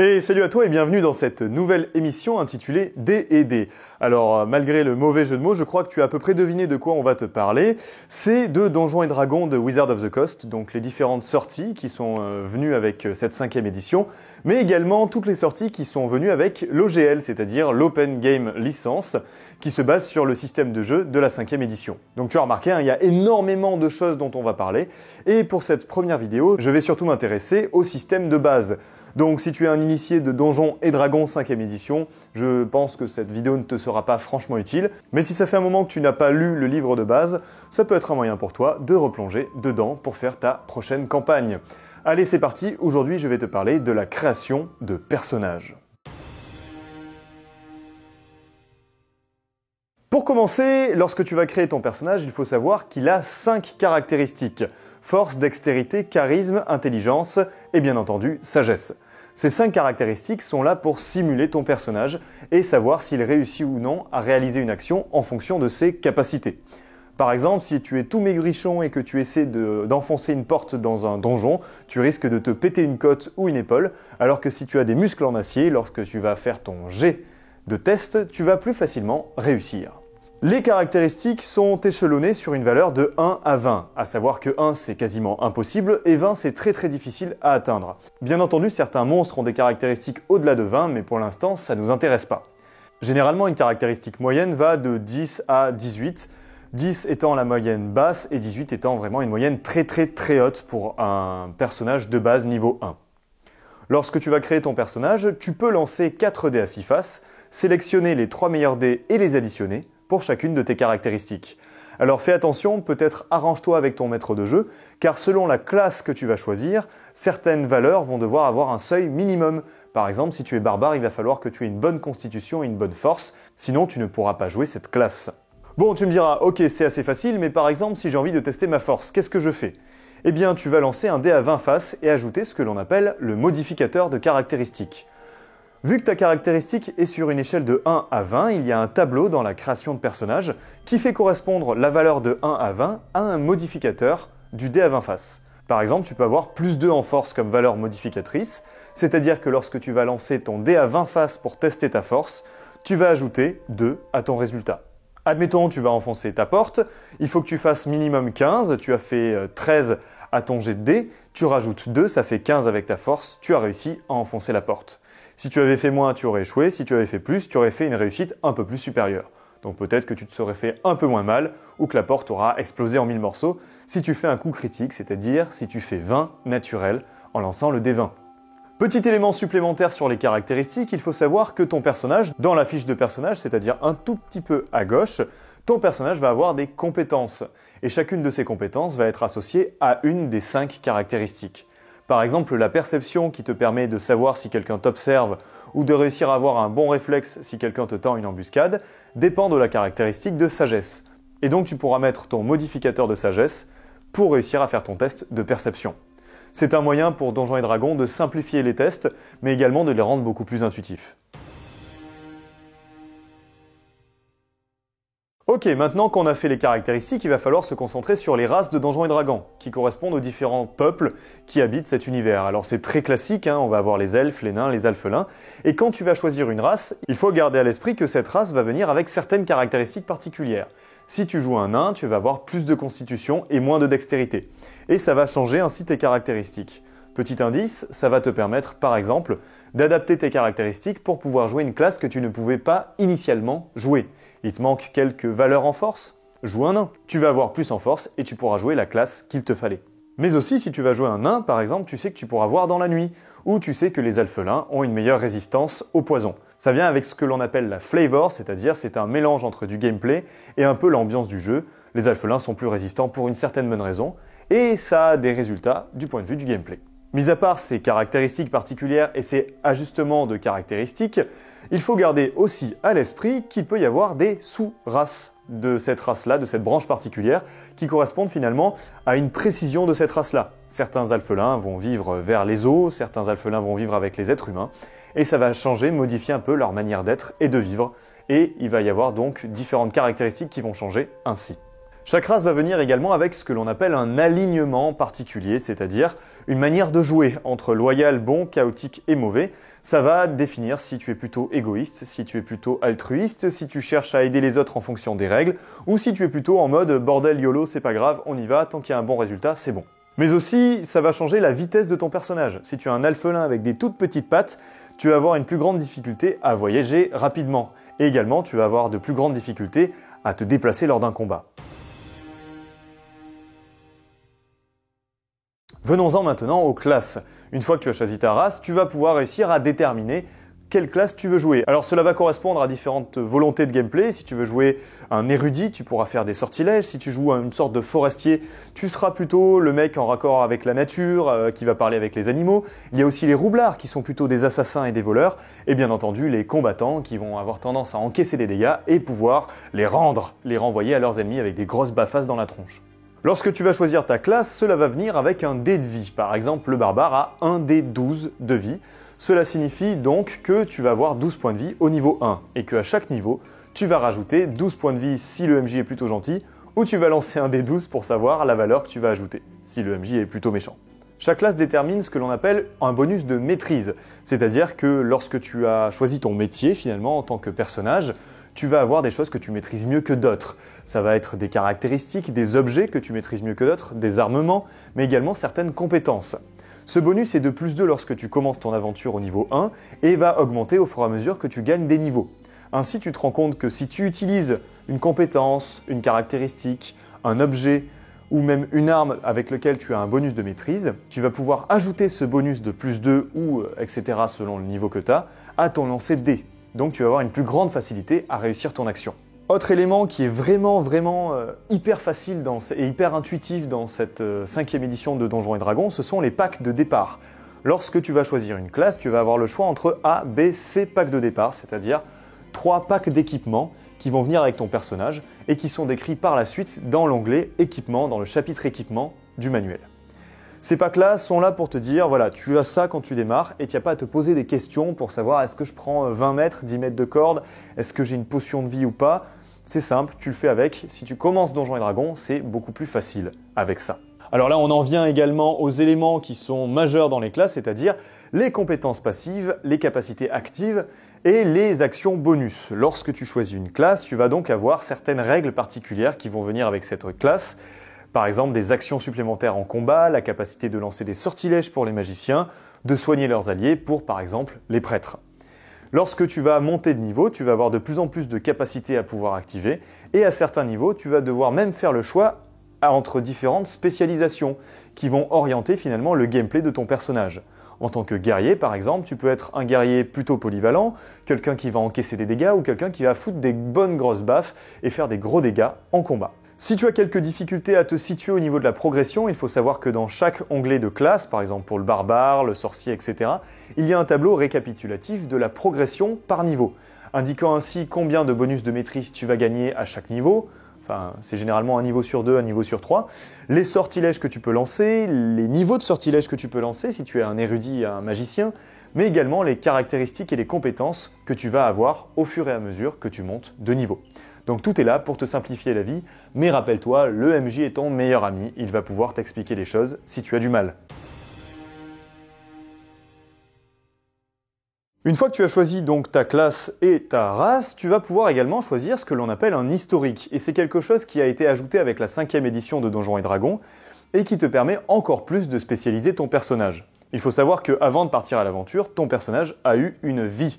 Et salut à toi et bienvenue dans cette nouvelle émission intitulée D&D. Alors malgré le mauvais jeu de mots, je crois que tu as à peu près deviné de quoi on va te parler. C'est de Donjons et Dragons de Wizards of the Coast, donc les différentes sorties qui sont venues avec cette 5e édition, mais également toutes les sorties qui sont venues avec l'OGL, c'est-à-dire l'Open Game License, qui se base sur le système de jeu de la 5e édition. Donc tu as remarqué, il y a énormément de choses dont on va parler, et pour cette première vidéo, je vais surtout m'intéresser au système de base. Donc si tu es un initié de Donjons et Dragons 5e édition, je pense que cette vidéo ne te sera pas franchement utile. Mais si ça fait un moment que tu n'as pas lu le livre de base, ça peut être un moyen pour toi de replonger dedans pour faire ta prochaine campagne. Allez, c'est parti, aujourd'hui je vais te parler de la création de personnages. Pour commencer, lorsque tu vas créer ton personnage, il faut savoir qu'il a 5 caractéristiques. Force, dextérité, charisme, intelligence et bien entendu sagesse. Ces 5 caractéristiques sont là pour simuler ton personnage et savoir s'il réussit ou non à réaliser une action en fonction de ses capacités. Par exemple, si tu es tout maigrichon et que tu essaies d'enfoncer une porte dans un donjon, tu risques de te péter une côte ou une épaule, alors que si tu as des muscles en acier, lorsque tu vas faire ton jet de test, tu vas plus facilement réussir. Les caractéristiques sont échelonnées sur une valeur de 1 à 20, à savoir que 1 c'est quasiment impossible et 20 c'est très difficile à atteindre. Bien entendu, certains monstres ont des caractéristiques au-delà de 20, mais pour l'instant ça ne nous intéresse pas. Généralement, une caractéristique moyenne va de 10 à 18, 10 étant la moyenne basse et 18 étant vraiment une moyenne très haute pour un personnage de base niveau 1. Lorsque tu vas créer ton personnage, tu peux lancer 4 dés à 6 faces, sélectionner les 3 meilleurs dés et les additionner pour chacune de tes caractéristiques. Alors fais attention, peut-être arrange-toi avec ton maître de jeu, car selon la classe que tu vas choisir, certaines valeurs vont devoir avoir un seuil minimum. Par exemple, si tu es barbare, il va falloir que tu aies une bonne constitution et une bonne force, sinon tu ne pourras pas jouer cette classe. Bon, tu me diras, ok, c'est assez facile, mais par exemple, si j'ai envie de tester ma force, qu'est-ce que je fais ? Eh bien, tu vas lancer un dé à 20 faces et ajouter ce que l'on appelle le modificateur de caractéristiques. Vu que ta caractéristique est sur une échelle de 1 à 20, il y a un tableau dans la création de personnage qui fait correspondre la valeur de 1 à 20 à un modificateur du dé à 20 faces. Par exemple, tu peux avoir plus 2 en force comme valeur modificatrice, c'est-à-dire que lorsque tu vas lancer ton dé à 20 faces pour tester ta force, tu vas ajouter 2 à ton résultat. Admettons, tu vas enfoncer ta porte, il faut que tu fasses minimum 15, tu as fait 13 à ton jet de dé, tu rajoutes 2, ça fait 15 avec ta force, tu as réussi à enfoncer la porte. Si tu avais fait moins, tu aurais échoué. Si tu avais fait plus, tu aurais fait une réussite un peu plus supérieure. Donc peut-être que tu te serais fait un peu moins mal ou que la porte aura explosé en 1000 morceaux si tu fais un coup critique, c'est-à-dire si tu fais 20 naturel en lançant le D20. Petit élément supplémentaire sur les caractéristiques, il faut savoir que ton personnage, dans la fiche de personnage, c'est-à-dire un tout petit peu à gauche, ton personnage va avoir des compétences. Et chacune de ces compétences va être associée à une des 5 caractéristiques. Par exemple, la perception qui te permet de savoir si quelqu'un t'observe ou de réussir à avoir un bon réflexe si quelqu'un te tend une embuscade dépend de la caractéristique de sagesse. Et donc tu pourras mettre ton modificateur de sagesse pour réussir à faire ton test de perception. C'est un moyen pour Donjons et Dragons de simplifier les tests, mais également de les rendre beaucoup plus intuitifs. Ok, maintenant qu'on a fait les caractéristiques, il va falloir se concentrer sur les races de Donjons et Dragons, qui correspondent aux différents peuples qui habitent cet univers. Alors c'est très classique, on va avoir les elfes, les nains, les alphelins, et quand tu vas choisir une race, il faut garder à l'esprit que cette race va venir avec certaines caractéristiques particulières. Si tu joues un nain, tu vas avoir plus de constitution et moins de dextérité, et ça va changer ainsi tes caractéristiques. Petit indice, ça va te permettre par exemple d'adapter tes caractéristiques pour pouvoir jouer une classe que tu ne pouvais pas initialement jouer. Il te manque quelques valeurs en force, joue un nain. Tu vas avoir plus en force et tu pourras jouer la classe qu'il te fallait. Mais aussi, si tu vas jouer un nain, par exemple, tu sais que tu pourras voir dans la nuit, ou tu sais que les alphelins ont une meilleure résistance au poison. Ça vient avec ce que l'on appelle la flavor, c'est-à-dire c'est un mélange entre du gameplay et un peu l'ambiance du jeu. Les alphelins sont plus résistants pour une certaine bonne raison, et ça a des résultats du point de vue du gameplay. Mis à part ces caractéristiques particulières et ces ajustements de caractéristiques, il faut garder aussi à l'esprit qu'il peut y avoir des sous-races de cette race-là, de cette branche particulière, qui correspondent finalement à une précision de cette race-là. Certains alphelins vont vivre vers les eaux, certains alphelins vont vivre avec les êtres humains, et ça va changer, modifier un peu leur manière d'être et de vivre, et il va y avoir donc différentes caractéristiques qui vont changer ainsi. Chaque race va venir également avec ce que l'on appelle un alignement particulier, c'est-à-dire une manière de jouer entre loyal, bon, chaotique et mauvais. Ça va définir si tu es plutôt égoïste, si tu es plutôt altruiste, si tu cherches à aider les autres en fonction des règles, ou si tu es plutôt en mode bordel YOLO, c'est pas grave, on y va, tant qu'il y a un bon résultat, c'est bon. Mais aussi, ça va changer la vitesse de ton personnage. Si tu as un alphelin avec des toutes petites pattes, tu vas avoir une plus grande difficulté à voyager rapidement. Et également, tu vas avoir de plus grandes difficultés à te déplacer lors d'un combat. Venons-en maintenant aux classes. Une fois que tu as choisi ta race, tu vas pouvoir réussir à déterminer quelle classe tu veux jouer. Alors cela va correspondre à différentes volontés de gameplay. Si tu veux jouer un érudit, tu pourras faire des sortilèges. Si tu joues une sorte de forestier, tu seras plutôt le mec en raccord avec la nature, qui va parler avec les animaux. Il y a aussi les roublards qui sont plutôt des assassins et des voleurs. Et bien entendu les combattants qui vont avoir tendance à encaisser des dégâts et pouvoir les renvoyer à leurs ennemis avec des grosses bafasses dans la tronche. Lorsque tu vas choisir ta classe, cela va venir avec un dé de vie. Par exemple, le barbare a un dé 12 de vie. Cela signifie donc que tu vas avoir 12 points de vie au niveau 1 et qu'à chaque niveau, tu vas rajouter 12 points de vie si le MJ est plutôt gentil ou tu vas lancer un dé 12 pour savoir la valeur que tu vas ajouter si le MJ est plutôt méchant. Chaque classe détermine ce que l'on appelle un bonus de maîtrise, c'est-à-dire que lorsque tu as choisi ton métier finalement en tant que personnage, tu vas avoir des choses que tu maîtrises mieux que d'autres. Ça va être des caractéristiques, des objets que tu maîtrises mieux que d'autres, des armements, mais également certaines compétences. Ce bonus est de +2 lorsque tu commences ton aventure au niveau 1 et va augmenter au fur et à mesure que tu gagnes des niveaux. Ainsi, tu te rends compte que si tu utilises une compétence, une caractéristique, un objet ou même une arme avec laquelle tu as un bonus de maîtrise, tu vas pouvoir ajouter ce bonus de +2 ou etc. selon le niveau que tu as à ton lancer de dés. Donc tu vas avoir une plus grande facilité à réussir ton action. Autre élément qui est vraiment hyper facile et hyper intuitif dans cette 5e édition de Donjons et Dragons, ce sont les packs de départ. Lorsque tu vas choisir une classe, tu vas avoir le choix entre A, B, C packs de départ, c'est-à-dire 3 packs d'équipement qui vont venir avec ton personnage et qui sont décrits par la suite dans l'onglet équipement, dans le chapitre équipement du manuel. Ces packs-là sont là pour te dire, voilà, tu as ça quand tu démarres et tu n'as pas à te poser des questions pour savoir est-ce que je prends 20 mètres, 10 mètres de corde, est-ce que j'ai une potion de vie ou pas. C'est simple, tu le fais avec. Si tu commences Donjons et Dragons, c'est beaucoup plus facile avec ça. Alors là, on en vient également aux éléments qui sont majeurs dans les classes, c'est-à-dire les compétences passives, les capacités actives et les actions bonus. Lorsque tu choisis une classe, tu vas donc avoir certaines règles particulières qui vont venir avec cette classe. Par exemple, des actions supplémentaires en combat, la capacité de lancer des sortilèges pour les magiciens, de soigner leurs alliés pour, par exemple, les prêtres. Lorsque tu vas monter de niveau, tu vas avoir de plus en plus de capacités à pouvoir activer et à certains niveaux, tu vas devoir même faire le choix entre différentes spécialisations qui vont orienter finalement le gameplay de ton personnage. En tant que guerrier, par exemple, tu peux être un guerrier plutôt polyvalent, quelqu'un qui va encaisser des dégâts ou quelqu'un qui va foutre des bonnes grosses baffes et faire des gros dégâts en combat. Si tu as quelques difficultés à te situer au niveau de la progression, il faut savoir que dans chaque onglet de classe, par exemple pour le barbare, le sorcier, etc., il y a un tableau récapitulatif de la progression par niveau, indiquant ainsi combien de bonus de maîtrise tu vas gagner à chaque niveau. Enfin, c'est généralement un niveau sur 2, un niveau sur 3. Les sortilèges que tu peux lancer, les niveaux de sortilèges que tu peux lancer si tu es un érudit, un magicien, mais également les caractéristiques et les compétences que tu vas avoir au fur et à mesure que tu montes de niveau. Donc tout est là pour te simplifier la vie, mais rappelle-toi, le MJ est ton meilleur ami, il va pouvoir t'expliquer les choses si tu as du mal. Une fois que tu as choisi donc ta classe et ta race, tu vas pouvoir également choisir ce que l'on appelle un historique. Et c'est quelque chose qui a été ajouté avec la 5e édition de Donjons et Dragons et qui te permet encore plus de spécialiser ton personnage. Il faut savoir qu'avant de partir à l'aventure, ton personnage a eu une vie.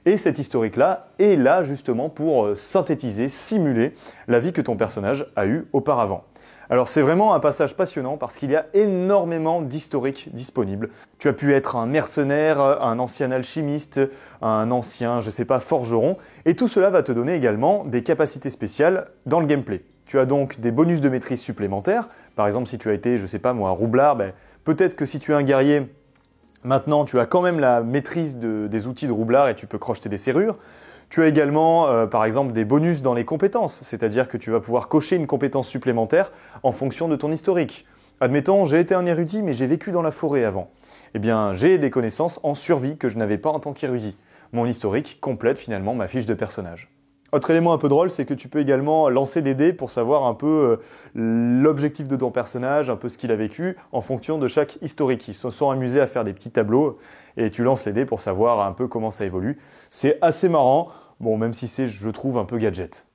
Et cet historique-là est là justement pour synthétiser, simuler la vie que ton personnage a eue auparavant. Alors c'est vraiment un passage passionnant parce qu'il y a énormément d'historiques disponibles. Tu as pu être un mercenaire, un ancien alchimiste, un ancien, forgeron, et tout cela va te donner également des capacités spéciales dans le gameplay. Tu as donc des bonus de maîtrise supplémentaires. Par exemple, si tu as été, un roublard, peut-être que si tu es un guerrier, maintenant, tu as quand même la maîtrise des outils de roublard et tu peux crocheter des serrures. Tu as également, par exemple, des bonus dans les compétences, c'est-à-dire que tu vas pouvoir cocher une compétence supplémentaire en fonction de ton historique. Admettons, j'ai été un érudit, mais j'ai vécu dans la forêt avant. Eh bien, j'ai des connaissances en survie que je n'avais pas en tant qu'érudit. Mon historique complète finalement ma fiche de personnage. Autre élément un peu drôle, c'est que tu peux également lancer des dés pour savoir un peu l'objectif de ton personnage, un peu ce qu'il a vécu, en fonction de chaque historique. Ils se sont amusés à faire des petits tableaux et tu lances les dés pour savoir un peu comment ça évolue. C'est assez marrant, bon, même si c'est, je trouve, un peu gadget.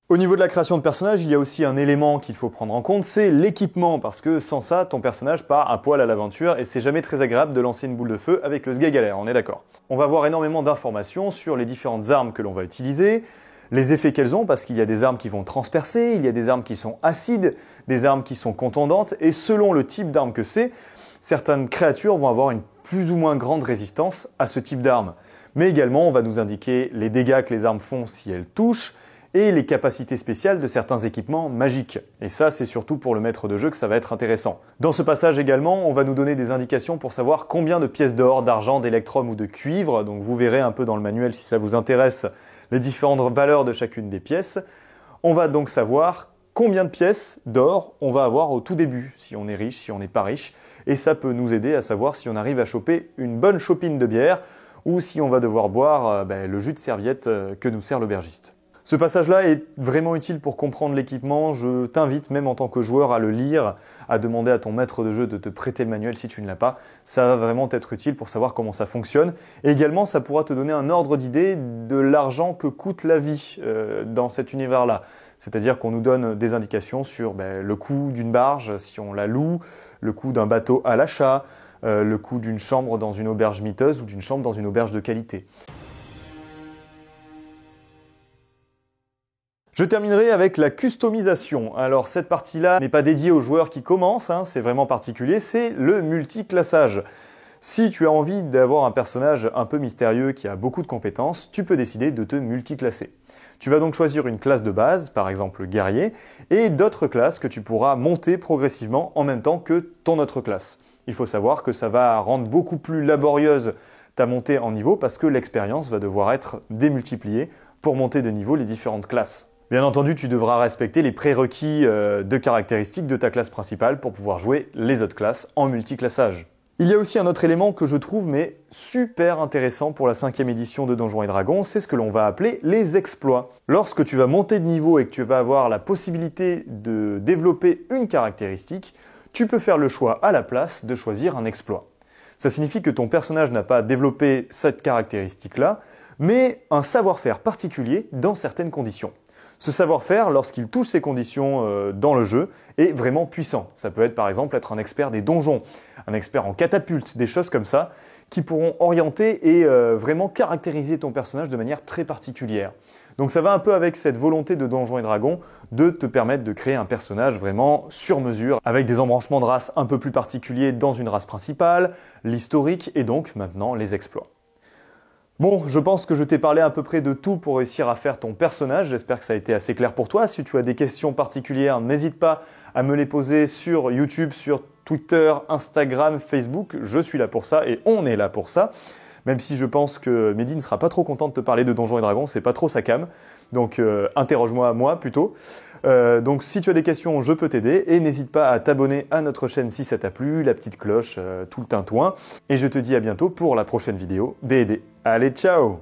Au niveau de la création de personnage, il y a aussi un élément qu'il faut prendre en compte, c'est l'équipement, parce que sans ça, ton personnage part à poil à l'aventure et c'est jamais très agréable de lancer une boule de feu avec le sgeg-galère, on est d'accord. On va avoir énormément d'informations sur les différentes armes que l'on va utiliser, les effets qu'elles ont, parce qu'il y a des armes qui vont transpercer, il y a des armes qui sont acides, des armes qui sont contondantes, et selon le type d'arme que c'est, certaines créatures vont avoir une plus ou moins grande résistance à ce type d'arme. Mais également, on va nous indiquer les dégâts que les armes font si elles touchent, et les capacités spéciales de certains équipements magiques. Et ça, c'est surtout pour le maître de jeu que ça va être intéressant. Dans ce passage également, on va nous donner des indications pour savoir combien de pièces d'or, d'argent, d'électrum ou de cuivre, donc vous verrez un peu dans le manuel si ça vous intéresse les différentes valeurs de chacune des pièces. On va donc savoir combien de pièces d'or on va avoir au tout début, si on est riche, si on n'est pas riche, et ça peut nous aider à savoir si on arrive à choper une bonne chopine de bière ou si on va devoir boire le jus de serviette que nous sert l'aubergiste. Ce passage-là est vraiment utile pour comprendre l'équipement. Je t'invite, même en tant que joueur, à le lire, à demander à ton maître de jeu de te prêter le manuel si tu ne l'as pas. Ça va vraiment être utile pour savoir comment ça fonctionne. Et également, ça pourra te donner un ordre d'idée de l'argent que coûte la vie dans cet univers-là. C'est-à-dire qu'on nous donne des indications sur le coût d'une barge, si on la loue, le coût d'un bateau à l'achat, le coût d'une chambre dans une auberge miteuse ou d'une chambre dans une auberge de qualité. Je terminerai avec la customisation. Alors cette partie-là n'est pas dédiée aux joueurs qui commencent, c'est vraiment particulier, c'est le multiclassage. Si tu as envie d'avoir un personnage un peu mystérieux qui a beaucoup de compétences, tu peux décider de te multiclasser. Tu vas donc choisir une classe de base, par exemple guerrier, et d'autres classes que tu pourras monter progressivement en même temps que ton autre classe. Il faut savoir que ça va rendre beaucoup plus laborieuse ta montée en niveau parce que l'expérience va devoir être démultipliée pour monter de niveau les différentes classes. Bien entendu, tu devras respecter les prérequis de caractéristiques de ta classe principale pour pouvoir jouer les autres classes en multiclassage. Il y a aussi un autre élément que je trouve super intéressant pour la 5e édition de Donjons & Dragons, c'est ce que l'on va appeler les exploits. Lorsque tu vas monter de niveau et que tu vas avoir la possibilité de développer une caractéristique, tu peux faire le choix à la place de choisir un exploit. Ça signifie que ton personnage n'a pas développé cette caractéristique-là, mais un savoir-faire particulier dans certaines conditions. Ce savoir-faire, lorsqu'il touche ces conditions dans le jeu, est vraiment puissant. Ça peut être par exemple être un expert des donjons, un expert en catapulte, des choses comme ça, qui pourront orienter et vraiment caractériser ton personnage de manière très particulière. Donc ça va un peu avec cette volonté de Donjons & Dragons de te permettre de créer un personnage vraiment sur mesure, avec des embranchements de race un peu plus particuliers dans une race principale, l'historique et donc maintenant les exploits. Bon, je pense que je t'ai parlé à peu près de tout pour réussir à faire ton personnage. J'espère que ça a été assez clair pour toi. Si tu as des questions particulières, n'hésite pas à me les poser sur YouTube, sur Twitter, Instagram, Facebook. Je suis là pour ça et on est là pour ça. Même si je pense que Mehdi ne sera pas trop content de te parler de Donjons & Dragons, c'est pas trop sa came. Donc interroge-moi moi plutôt. Donc si tu as des questions, je peux t'aider et n'hésite pas à t'abonner à notre chaîne si ça t'a plu, la petite cloche, tout le tintouin. Et je te dis à bientôt pour la prochaine vidéo D&D. Allez, ciao!